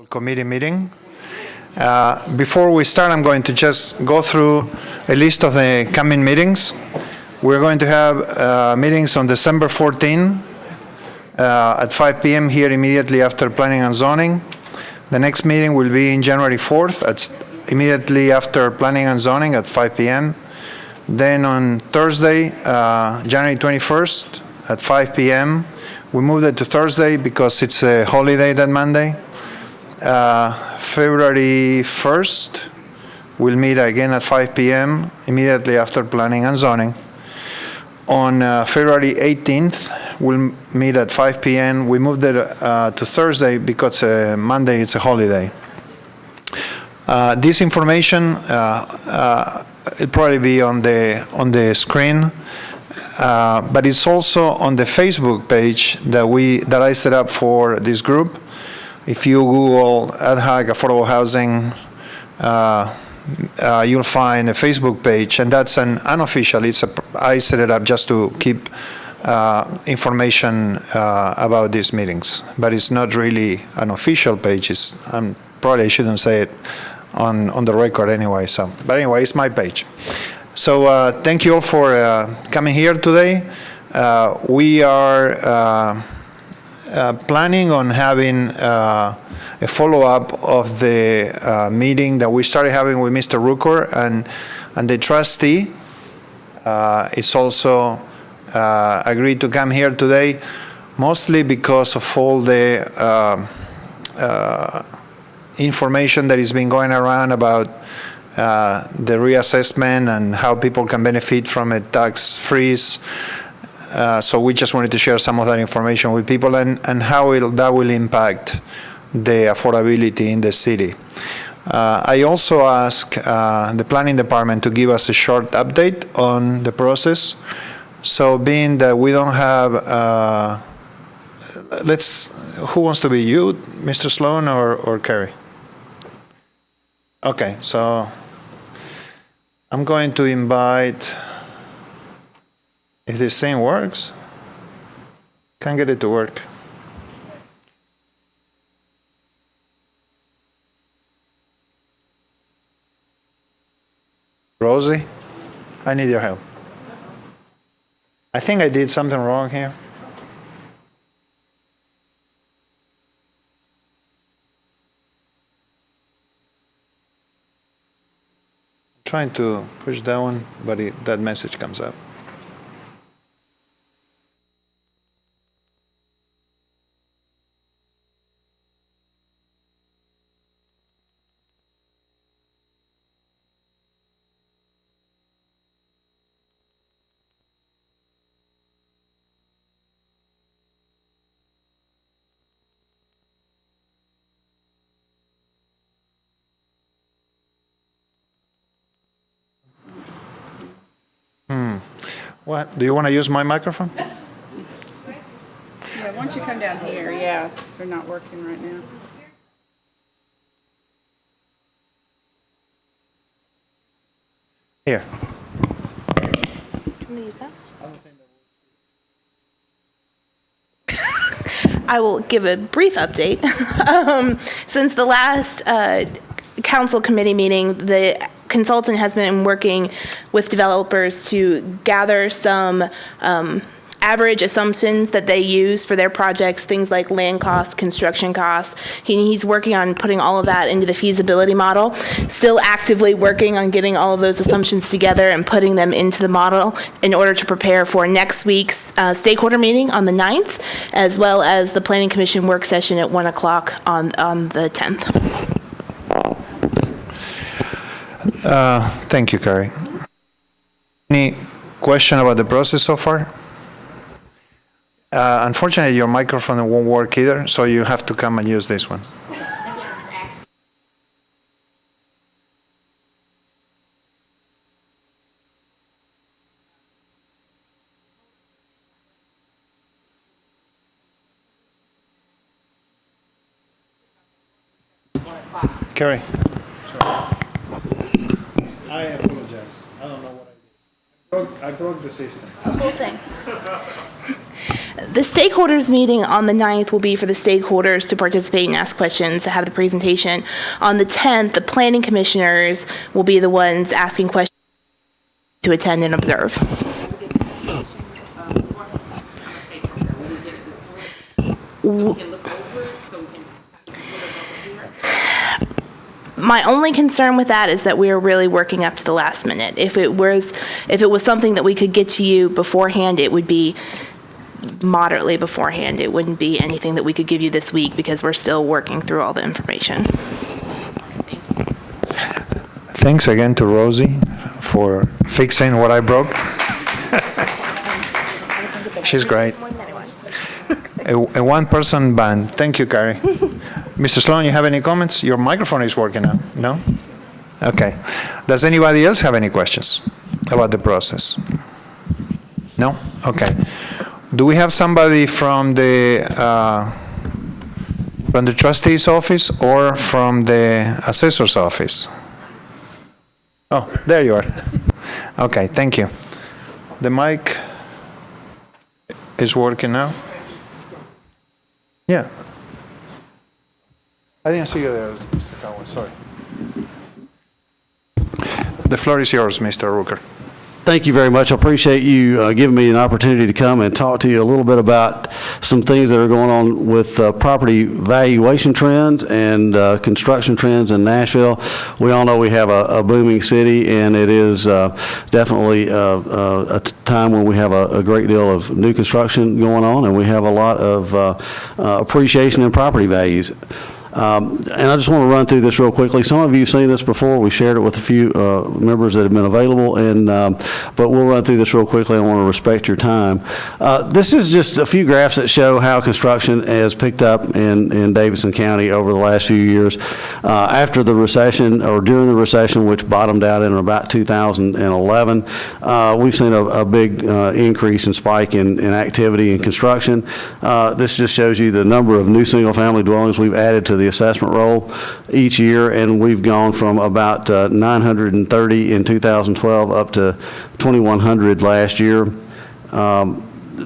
Committee meeting. Before we start, I'm going to just go through a list of the coming meetings. We're going to have meetings on December 14 at 5 p.m. here immediately after Planning and Zoning. The next meeting will be in January 4th, immediately after Planning and Zoning at 5 p.m. Then on Thursday, January 21st at 5 p.m. We moved it to Thursday because it's a holiday that Monday. February 1st, we'll meet again at 5 p.m. immediately after Planning and Zoning. On February 18th, we'll meet at 5 p.m. We moved it to Thursday because Monday it's a holiday. This information it'll probably be on the screen, but it's also on the Facebook page that I set up for this group. If you Google ad hoc affordable housing, you'll find a Facebook page, and that's an unofficial. I set it up just to keep information about these meetings, but it's not really an official page. Probably I shouldn't say it on the record anyway. But anyway, it's my page. So thank you all for coming here today. We are planning on having a follow-up of the meeting that we started having with Mr. Rucker, and the trustee is also agreed to come here today, mostly because of all the information that is been going around about the reassessment and how people can benefit from a tax freeze. So we just wanted to share some of that information with people and how that will impact the affordability in the city. I also asked the planning department to give us a short update on the process. So being that we don't have, who wants to be you, Mr. Sloan or Kerry? Okay, so I'm going to invite, if this thing works, can't get it to work. Rosie, I need your help. I think I did something wrong here. I'm trying to push that one, but that message comes up. What? Do you want to use my microphone? Yeah, why don't you come down here? Yeah, they're not working right now. Here. Can we use that? I will give a brief update. Since the last council committee meeting, the consultant has been working with developers to gather some average assumptions that they use for their projects, things like land costs, construction costs. He's working on putting all of that into the feasibility model, still actively working on getting all of those assumptions together and putting them into the model in order to prepare for next week's stakeholder meeting on the 9th, as well as the Planning Commission work session at 1 o'clock on the 10th. Thank you, Carrie. Any question about the process so far? Unfortunately, your microphone won't work either, so you have to come and use this one. Carrie. I apologize. I don't know what I did. I broke the system. The whole thing. The stakeholders meeting on the 9th will be for the stakeholders to participate and ask questions, to have the presentation. On the 10th, the planning commissioners will be the ones asking questions to attend and observe. My only concern with that is that we are really working up to the last minute. If it was something that we could get to you beforehand, it would be moderately beforehand. It wouldn't be anything that we could give you this week because we're still working through all the information. Thanks again to Rosie for fixing what I broke. She's great. A one-person band. Thank you, Carrie. Mr. Sloan, you have any comments? Your microphone is working now. No? Okay. Does anybody else have any questions about the process? No? Okay. Do we have somebody from the trustee's office or from the assessor's office? Oh, there you are. Okay, thank you. The mic is working now? Yeah. I didn't see you there, Mr. Cowan, sorry. The floor is yours, Mr. Rooker. Thank you very much. I appreciate you giving me an opportunity to come and talk to you a little bit about some things that are going on with property valuation trends and construction trends in Nashville. We all know we have a booming city, and it is definitely a time when we have a great deal of new construction going on, and we have a lot of appreciation in property values. And I just want to run through this real quickly. Some of you have seen this before. We shared it with a few members that have been available, and but we'll run through this real quickly. I want to respect your time. This is just a few graphs that show how construction has picked up in Davidson County over the last few years. After the recession, or during the recession, which bottomed out in about 2011, we've seen a big increase and spike in activity in construction. This just shows you the number of new single-family dwellings we've added to the assessment roll each year, and we've gone from about 930 in 2012 up to 2,100 last year.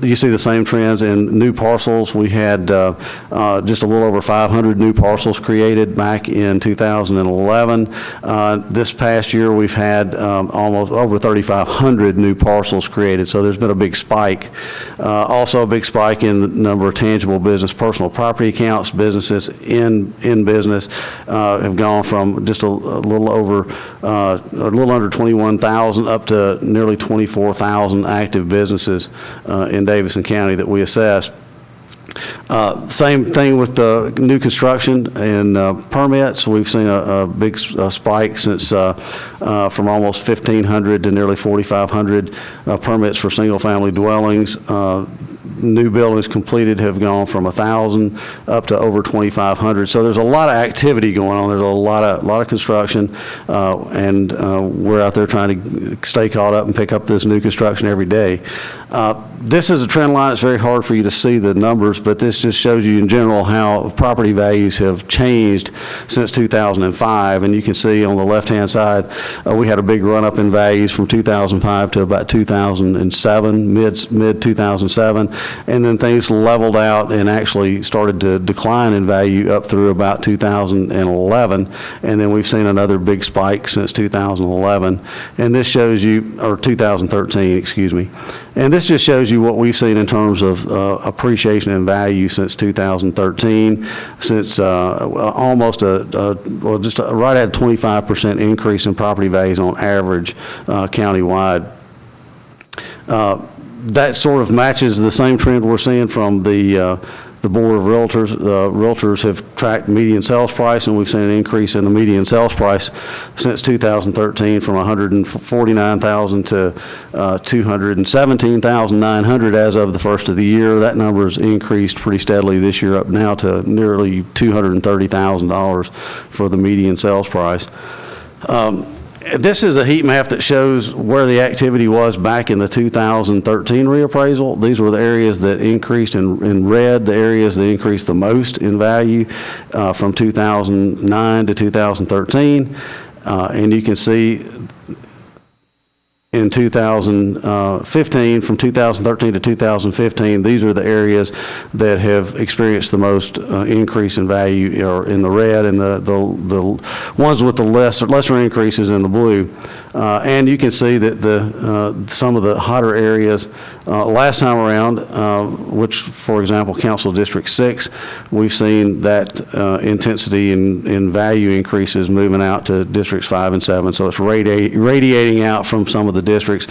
You see the same trends in new parcels. We had just a little over 500 new parcels created back in 2011. This past year, we've had almost over 3,500 new parcels created, so there's been a big spike. Also a big spike in the number of tangible business personal property accounts. Businesses in business have gone from just a little under 21,000 up to nearly 24,000 active businesses in Davidson County that we assess. Same thing with the new construction and permits. We've seen a big spike since from almost 1,500 to nearly 4,500 permits for single-family dwellings. New buildings completed have gone from 1,000 up to over 2,500. So there's a lot of activity going on. There's a lot of construction, and we're out there trying to stay caught up and pick up this new construction every day. This is a trend line. It's very hard for you to see the numbers, but this just shows you in general how property values have changed since 2005. And you can see on the left-hand side, we had a big run-up in values from 2005 to about 2007, mid-2007, and then things leveled out and actually started to decline in value up through about 2011, and then we've seen another big spike since 2011. And this shows you, or 2013, excuse me. And this just shows you what we've seen in terms of appreciation in value since 2013, since almost just right at a 25% increase in property values on average countywide. That sort of matches the same trend we're seeing from the Board of Realtors. Realtors have tracked median sales price, and we've seen an increase in the median sales price since 2013 from $149,000 to $217,900 as of the first of the year. That number has increased pretty steadily this year, up now to nearly $230,000 for the median sales price. This is a heat map that shows where the activity was back in the 2013 reappraisal. These were the areas that increased in red, the areas that increased the most in value from 2009 to 2013. And you can see in 2015, from 2013 to 2015, these are the areas that have experienced the most increase in value, or in the red, and the ones with the lesser increases in the blue. And you can see that some of the hotter areas last time around, which, for example, Council District 6, we've seen that intensity in value increases moving out to Districts 5 and 7. So it's radiating out from some of the districts.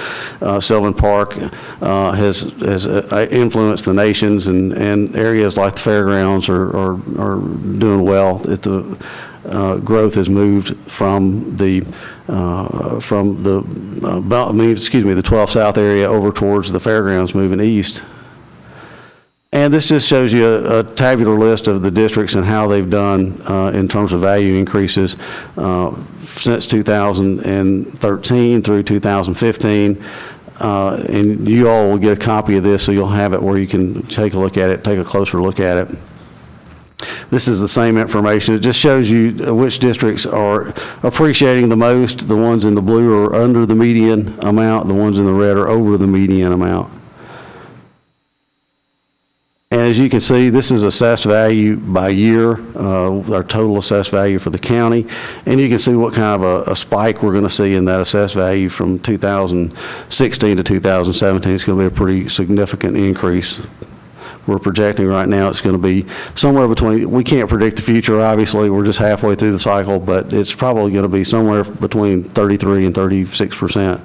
Sylvan Park has influenced the nations, and areas like the fairgrounds are doing well. The growth has moved from the 12 South area over towards the fairgrounds, moving east. And this just shows you a tabular list of the districts and how they've done in terms of value increases since 2013 through 2015. And you all will get a copy of this, so you'll have it where you can take a look at it, take a closer look at it. This is the same information. It just shows you which districts are appreciating the most. The ones in the blue are under the median amount. The ones in the red are over the median amount. And as you can see, this is assessed value by year, our total assessed value for the county. And you can see what kind of a spike we're going to see in that assessed value from 2016 to 2017. It's going to be a pretty significant increase. We're projecting right now it's going to be somewhere between, we can't predict the future, obviously, we're just halfway through the cycle, but it's probably going to be somewhere between 33 and 36%.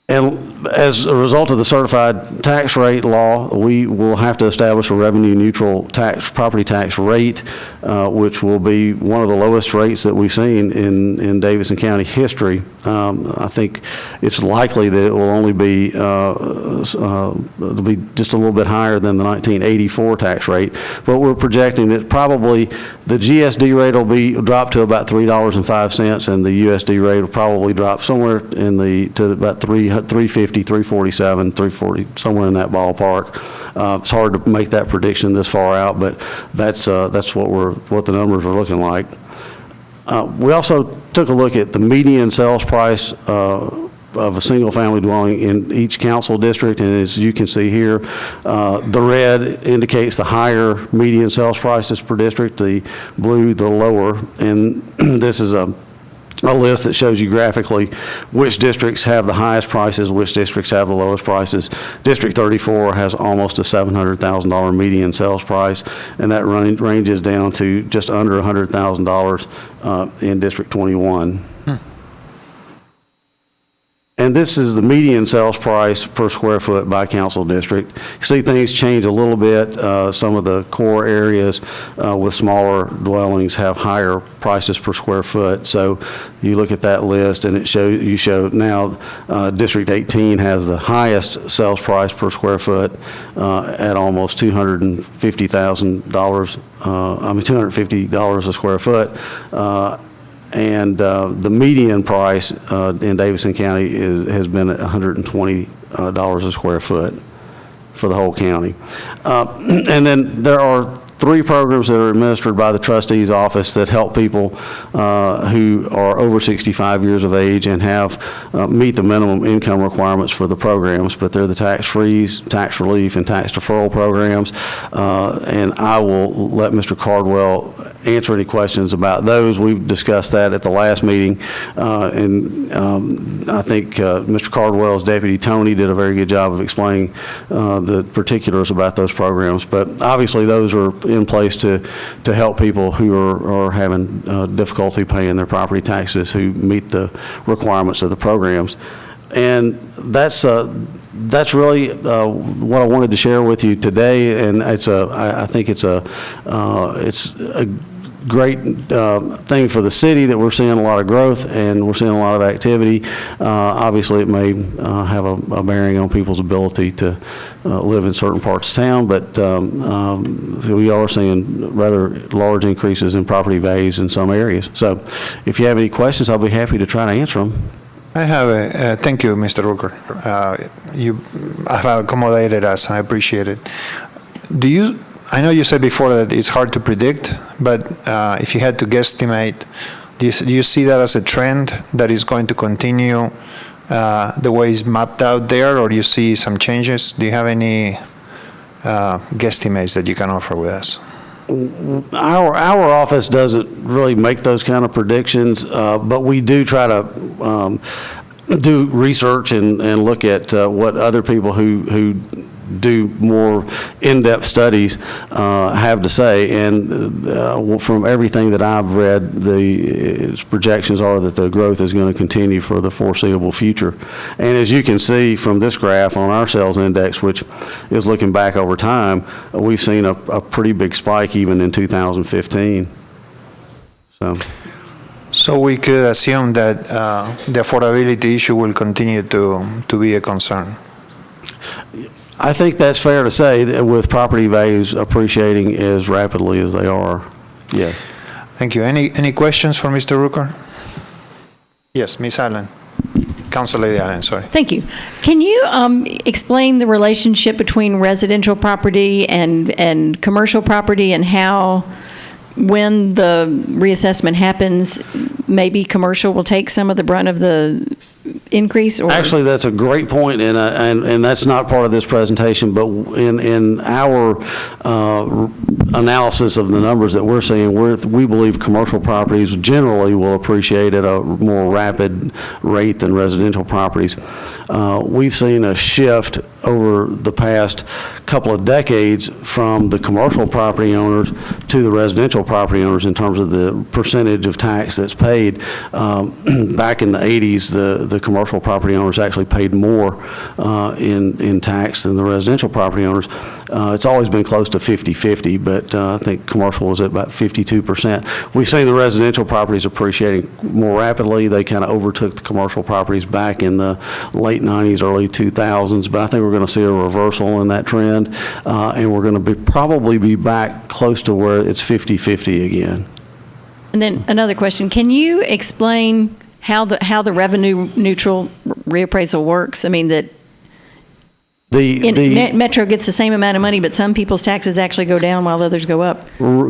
And as a result of the certified tax rate law, we will have to establish a revenue neutral property tax rate, which will be one of the lowest rates that we've seen in Davidson County history. I think it's likely that it will only be, it'll be just a little bit higher than the 1984 tax rate, but we're projecting that probably the GSD rate will drop to about $3.05, and the USD rate will probably drop somewhere to about $3.50, $3.47, $3.40, somewhere in that ballpark. It's hard to make that prediction this far out, but that's what the numbers are looking like. We also took a look at the median sales price of a single-family dwelling in each council district, and as you can see here, the red indicates the higher median sales prices per district, the blue the lower, and this is a list that shows you graphically which districts have the highest prices, which districts have the lowest prices. District 34 has almost a $700,000 median sales price, and that ranges down to just under $100,000 in District 21. And this is the median sales price per square foot by council district. You see things change a little bit. Some of the core areas with smaller dwellings have higher prices per square foot. So you look at that list and it shows now District 18 has the highest sales price per square foot at almost $250,000. $250 a square foot. And the median price in Davidson County has been at $120 a square foot for the whole county. And then there are 3 programs that are administered by the trustee's office that help people who are over 65 years of age and have meet the minimum income requirements for the programs, but they're the tax freeze, tax relief, and tax deferral programs. And I will let Mr. Cardwell answer any questions about those. We've discussed that at the last meeting, and I think Mr. Cardwell's deputy Tony did a very good job of explaining the particulars about those programs, but obviously those are in place to help people who are having difficulty paying their property taxes, who meet the requirements of the programs. And that's really what I wanted to share with you today, and I think it's a great thing for the city that we're seeing a lot of growth and we're seeing a lot of activity. Obviously, it may have a bearing on people's ability to live in certain parts of town, but we are seeing rather large increases in property values in some areas. So if you have any questions, I'll be happy to try to answer them. I have thank you, Mr. Rooker. You have accommodated us, and I appreciate it. I know you said before that it's hard to predict, but if you had to guesstimate, do you see that as a trend that is going to continue the way it's mapped out there, or you see some changes? Do you have any guesstimates that you can offer with us? Our office doesn't really make those kind of predictions, but we do try to do research and look at what other people who do more in-depth studies have to say. And from everything that I've read, the projections are that the growth is going to continue for the foreseeable future. And as you can see from this graph on our sales index, which is looking back over time, we've seen a pretty big spike even in 2015. So we could assume that the affordability issue will continue to be a concern. I think that's fair to say, that with property values appreciating as rapidly as they are. Yes. Thank you. Any questions for Mr. Rooker? Yes, Ms. Allen. Council Lady Allen, sorry. Thank you. Can you explain the relationship between residential property and commercial property, and how, when the reassessment happens, maybe commercial will take some of the brunt of the increase? Or? Actually, that's a great point, and that's not part of this presentation, but in our analysis of the numbers that we're seeing, we believe commercial properties generally will appreciate at a more rapid rate than residential properties. We've seen a shift over the past couple of decades from the commercial property owners to the residential property owners in terms of the percentage of tax that's paid. Back in the 80s, the commercial property owners actually paid more in tax than the residential property owners. It's always been close to 50-50, but I think commercial was at about 52%. We've seen the residential properties appreciating more rapidly. They kind of overtook the commercial properties back in the late 90s, early 2000s, but I think we're going to see a reversal in that trend, and we're going to probably be back close to where it's 50-50 again. And then another question: can you explain how the revenue neutral reappraisal works? I mean, that Metro gets the same amount of money, but some people's taxes actually go down while others go up.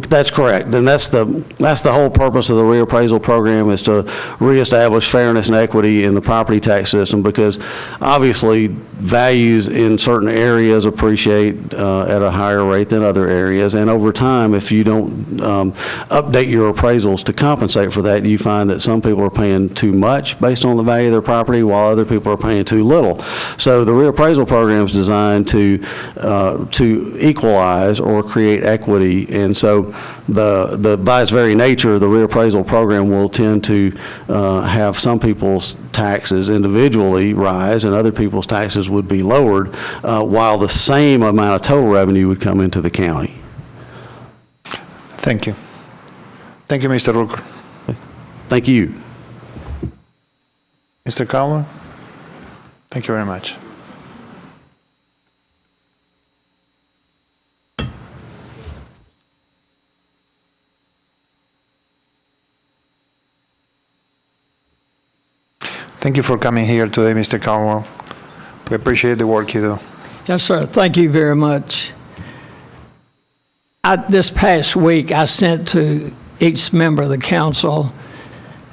That's correct, and that's the whole purpose of the reappraisal program, is to reestablish fairness and equity in the property tax system, because obviously values in certain areas appreciate at a higher rate than other areas, and over time, if you don't update your appraisals to compensate for that, you find that some people are paying too much based on the value of their property, while other people are paying too little. So the reappraisal program is designed to equalize or create equity, and so by its very nature, the reappraisal program will tend to have some people's taxes individually rise and other people's taxes would be lowered, while the same amount of total revenue would come into the county. Thank you. Thank you, Mr. Rooker. Thank you. Mr. Cowell? Thank you very much. Thank you for coming here today, Mr. Cowell. We appreciate the work you do. Yes, sir. Thank you very much. This past week, I sent to each member of the council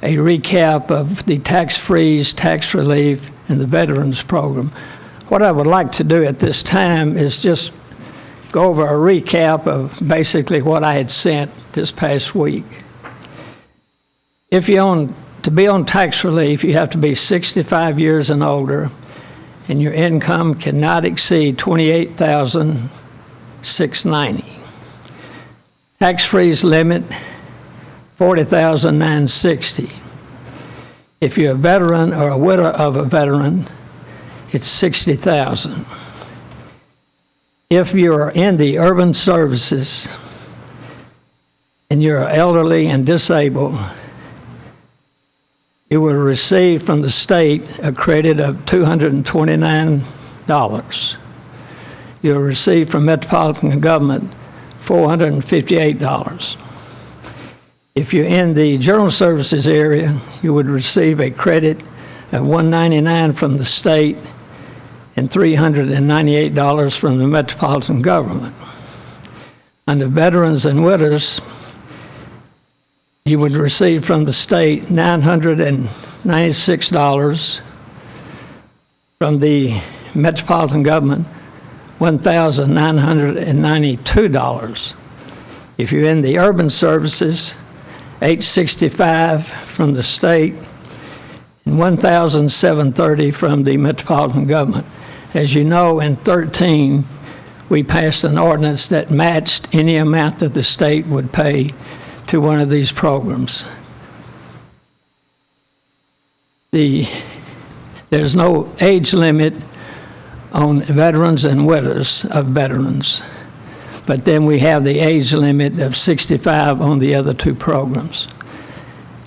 a recap of the tax freeze, tax relief, and the veterans program. What I would like to do at this time is just go over a recap of basically what I had sent this past week. To be on tax relief, you have to be 65 years and older, and your income cannot exceed $28,690. Tax freeze limit, $40,960. If you're a veteran or a widow of a veteran, it's $60,000. If you're in the urban services and you're elderly and disabled, you will receive from the state a credit of $229. You'll receive from metropolitan government $458. If you're in the general services area, you would receive a credit of $199 from the state and $398 from the metropolitan government. Under veterans and widows, you would receive from the state $996 From the metropolitan government, $1,992. If you're in the urban services, $865 from the state, and $1,730 from the metropolitan government. As you know, in 2013, we passed an ordinance that matched any amount that the state would pay to one of these programs. There's no age limit on veterans and widows of veterans, but then we have the age limit of 65 on the other two programs.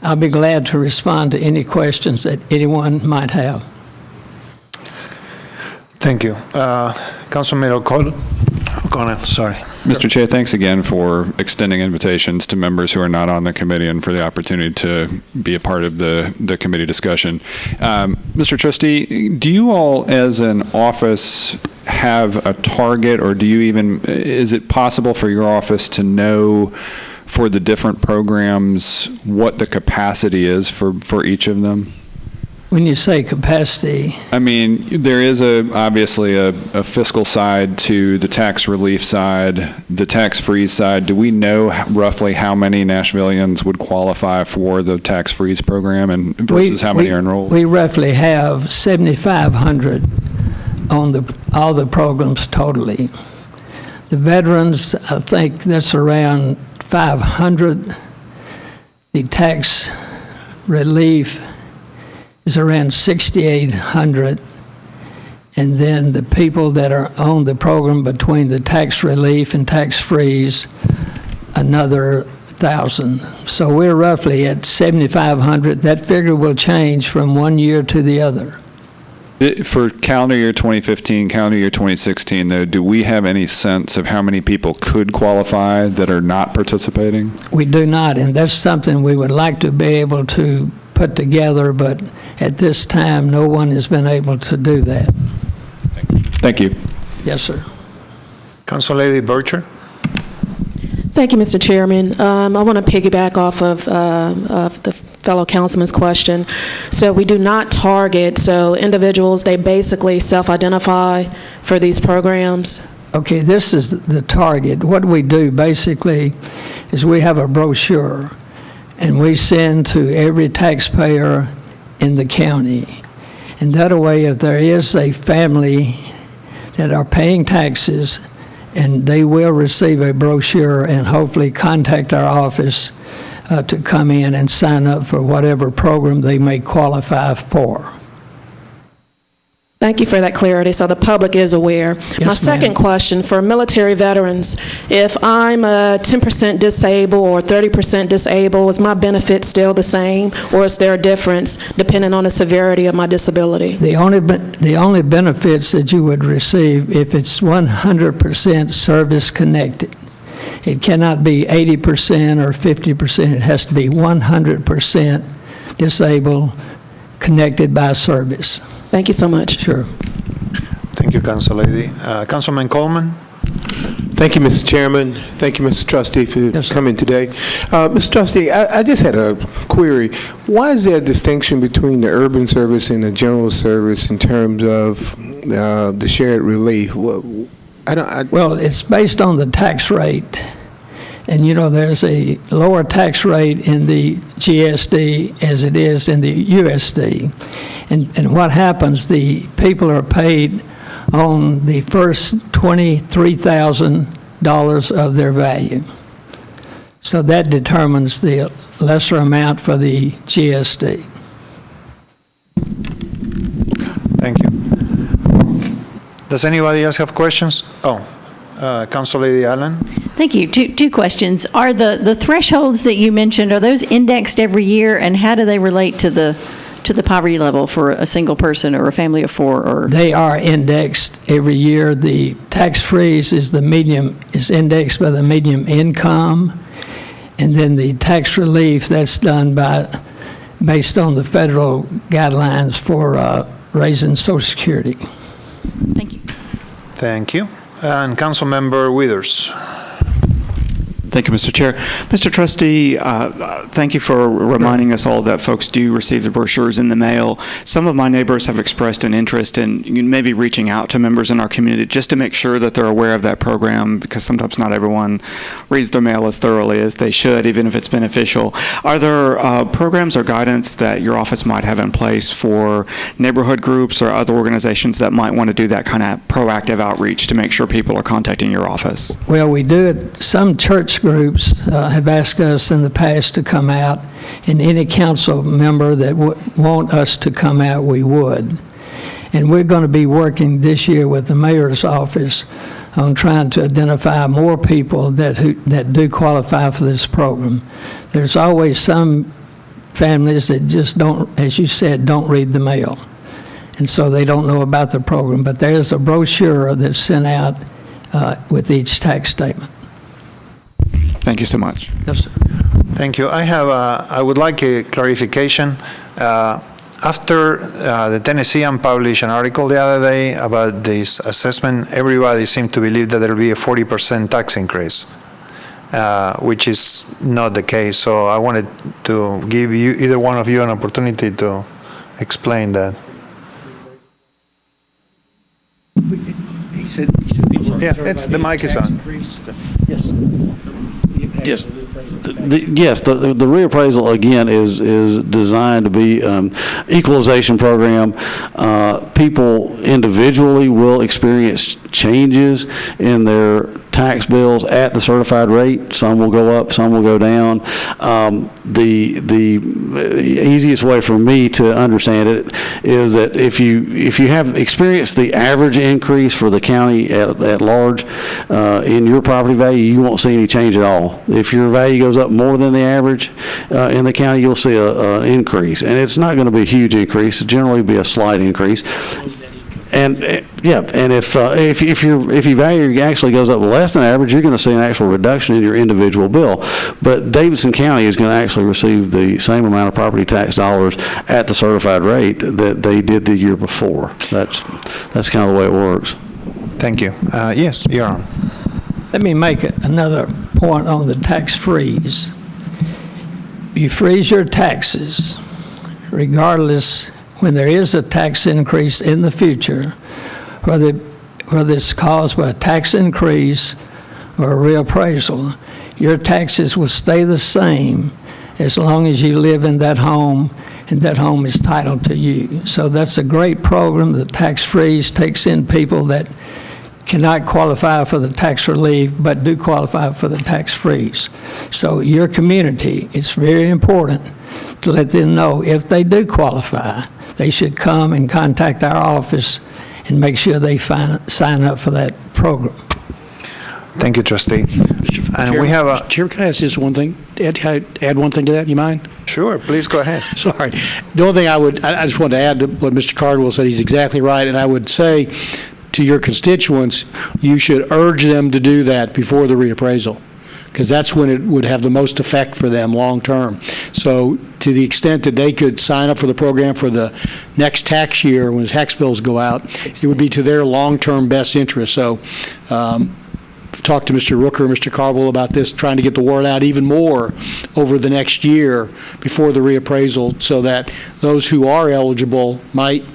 I'll be glad to respond to any questions that anyone might have. Thank you. Councilman O'Connell, sorry. Mr. Chair, thanks again for extending invitations to members who are not on the committee and for the opportunity to be a part of the committee discussion. Mr. Trustee, do you all as an office have a target, or is it possible for your office to know for the different programs what the capacity is for each of them? When you say capacity, I mean, there is obviously a fiscal side to the tax relief side, the tax freeze side. Do we know roughly how many Nashvillians would qualify for the tax freeze program and versus how many are enrolled? We roughly have 7,500 on all the programs totally. The veterans, I think that's around 500. The tax relief is around 6,800, and then the people that are on the program between the tax relief and tax freeze, another 1,000. So we're roughly at 7,500. That figure will change from one year to the other. For calendar year 2015, calendar year 2016, though, do we have any sense of how many people could qualify that are not participating? We do not, and that's something we would like to be able to put together, but at this time, no one has been able to do that. Thank you. Yes, sir. Council Lady Bircher. Thank you, Mr. Chairman. I want to piggyback off of the fellow councilman's question. So we do not target, so individuals, they basically self-identify for these programs? Okay, this is the target. What we do basically is we have a brochure, and we send to every taxpayer in the county. And that way, if there is a family that are paying taxes, and they will receive a brochure and hopefully contact our office to come in and sign up for whatever program they may qualify for. Thank you for that clarity, so the public is aware. Yes, My second ma'am. question, for military veterans, if I'm 10% disabled or 30% disabled, is my benefit still the same, or is there a difference depending on the severity of my disability? The only benefits that you would receive if it's 100% service connected. It cannot be 80% or 50%. It has to be 100% disabled, connected by service. Thank you so much. Sure. Thank you, Council Lady. Councilman Coleman. Thank you, Mr. Chairman. Thank you, Mr. Trustee, for Yes, sir. coming today. Mr. Trustee, I just had a query. Why is there a distinction between the urban service and the general service in terms of the shared relief? Well, it's based on the tax rate. And, you know, there's a lower tax rate in the GSD as it is in the USD. And what happens, the people are paid on the first $23,000 of their value. So that determines the lesser amount for the GSD. Thank you. Does anybody else have questions? Council Lady Allen. Thank you. Two questions. Are the thresholds that you mentioned, are those indexed every year, and how do they relate to the poverty level for a single person or a family of four? Or They are indexed every year. The tax freeze is indexed by the median income, and then the tax relief, that's done based on the federal guidelines for raising Social Security. Thank you. Thank you. And Councilmember Withers. Thank you, Mr. Chair. Mr. Trustee, thank you for reminding us all that folks do receive the brochures in the mail. Some of my neighbors have expressed an interest in maybe reaching out to members in our community just to make sure that they're aware of that program, because sometimes not everyone reads their mail as thoroughly as they should, even if it's beneficial. Are there programs or guidance that your office might have in place for neighborhood groups or other organizations that might want to do that kind of proactive outreach to make sure people are contacting your office? Well, we do it. Some church groups have asked us in the past to come out, and any council member that would want us to come out, we would. And we're going to be working this year with the mayor's office on trying to identify more people that do qualify for this program. There's always some families that just don't, as you said, don't read the mail. And so they don't know about the program. But there's a brochure that's sent out with each tax statement. Thank you so much. Yes, sir. Thank you. I would like a clarification. After the Tennessean published an article the other day about this assessment, everybody seemed to believe that there will be a 40% tax increase, which is not the case. So I wanted to give you, either one of you, an opportunity to explain that. He said Yeah, the mic is on. Yes. Yes. The reappraisal, again, is designed to be equalization program. People individually will experience changes in their tax bills at the certified rate. Some will go up, some will go down. The easiest way for me to understand it is that if you have experienced the average increase for the county at large in your property value, you won't see any change at all. If your value goes up more than the average in the county, you'll see an increase, and it's not going to be a huge increase. It'll generally be a slight increase. And if your value actually goes up less than average, you're going to see an actual reduction in your individual bill. But Davidson County is going to actually receive the same amount of property tax dollars at the certified rate that they did the year before. That's kind of the way it works. Thank you. Yes, you're on. Let me make another point on the tax freeze. You freeze your taxes regardless when there is a tax increase in the future, whether it's caused by a tax increase or a reappraisal, your taxes will stay the same as long as you live in that home and that home is titled to you. So that's a great program. The tax freeze takes in people that cannot qualify for the tax relief but do qualify for the tax freeze. So your community, it's very important to let them know if they do qualify, they should come and contact our office and make sure they sign up for that program. Thank you, Trustee. And Chair, we have a... Chair, can I ask just one thing? Add one thing to that? You mind? Sure, please go ahead. Sorry. The only thing I just wanted to add to what Mr. Cardwell said, he's exactly right, and I would say to your constituents, you should urge them to do that before the reappraisal, because that's when it would have the most effect for them long term. So to the extent that they could sign up for the program for the next tax year when the tax bills go out, it would be to their long-term best interest. So I've talked to Mr. Rooker, Mr. Cardwell about this, trying to get the word out even more over the next year before the reappraisal, so that those who are eligible might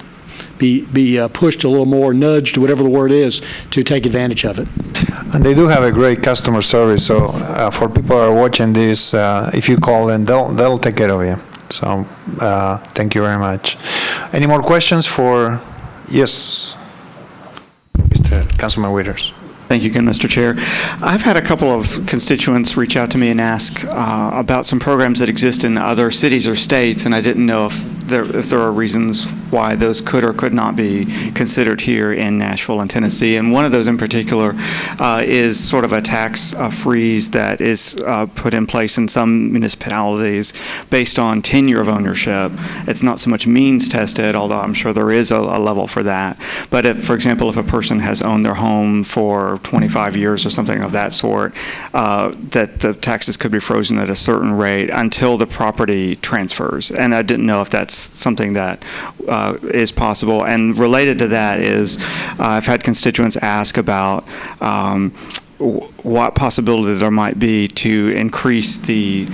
be pushed a little more, nudged, whatever the word is, to take advantage of it. And they do have a great customer service, so for people who are watching this, if you call them, they'll take care of you. So thank you very much. Any more questions for, yes, Mr. Councilman Witters? Thank you again, Mr. Chair. I've had a couple of constituents reach out to me and ask about some programs that exist in other cities or states, and I didn't know if there are reasons why those could or could not be considered here in Nashville and Tennessee. And one of those in particular is sort of a tax freeze that is put in place in some municipalities based on tenure of ownership. It's not so much means tested, although I'm sure there is a level for that. But if, for example, if a person has owned their home for 25 years or something of that sort, that the taxes could be frozen at a certain rate until the property transfers. And I didn't know if that's something that is possible. And related to that is I've had constituents ask about what possibility there might be to increase the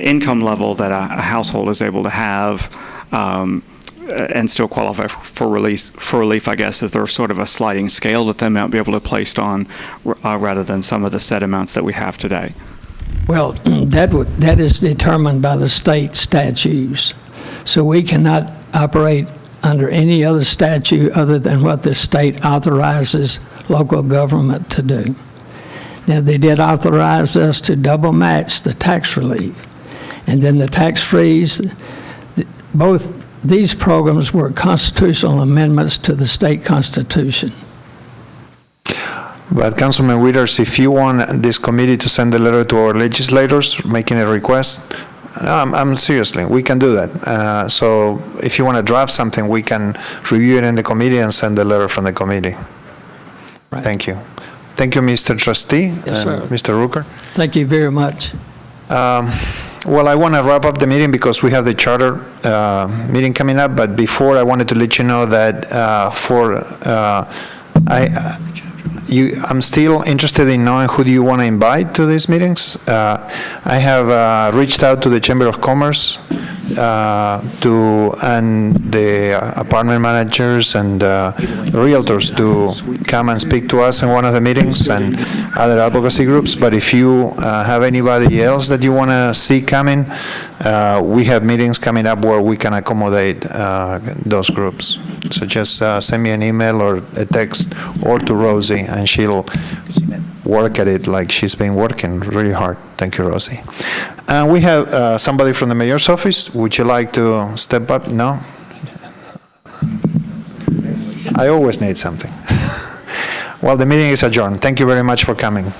income level that a household is able to have and still qualify for relief, I guess. Is there sort of a sliding scale that they might be able to place on rather than some of the set amounts that we have today? Well, that is determined by the state statutes. So we cannot operate under any other statute other than what the state authorizes local government to do. Now, they did authorize us to double match the tax relief. And then the tax freeze, both these programs were constitutional amendments to the state constitution. But Councilman Withers, if you want this committee to send a letter to our legislators making a request, I'm seriously, we can do that. So if you want to draft something, we can review it in the committee and send a letter from the committee. Right. Thank you. Thank you, Mr. Trustee. Yes, sir. Mr. Rooker. Thank you very much. Well, I want to wrap up the meeting because we have the charter meeting coming up. But before, I wanted to let you know that I'm still interested in knowing who do you want to invite to these meetings. I have reached out to the Chamber of Commerce and the apartment managers and realtors to come and speak to us in one of the meetings and other advocacy groups. But if you have anybody else that you want to see coming, we have meetings coming up where we can accommodate those groups. So just send me an email or a text or to Rosie, and she'll work at it like she's been working really hard. Thank you, Rosie. We have somebody from the mayor's office. Would you like to step up? No? I always need something. Well, the meeting is adjourned. Thank you very much for coming.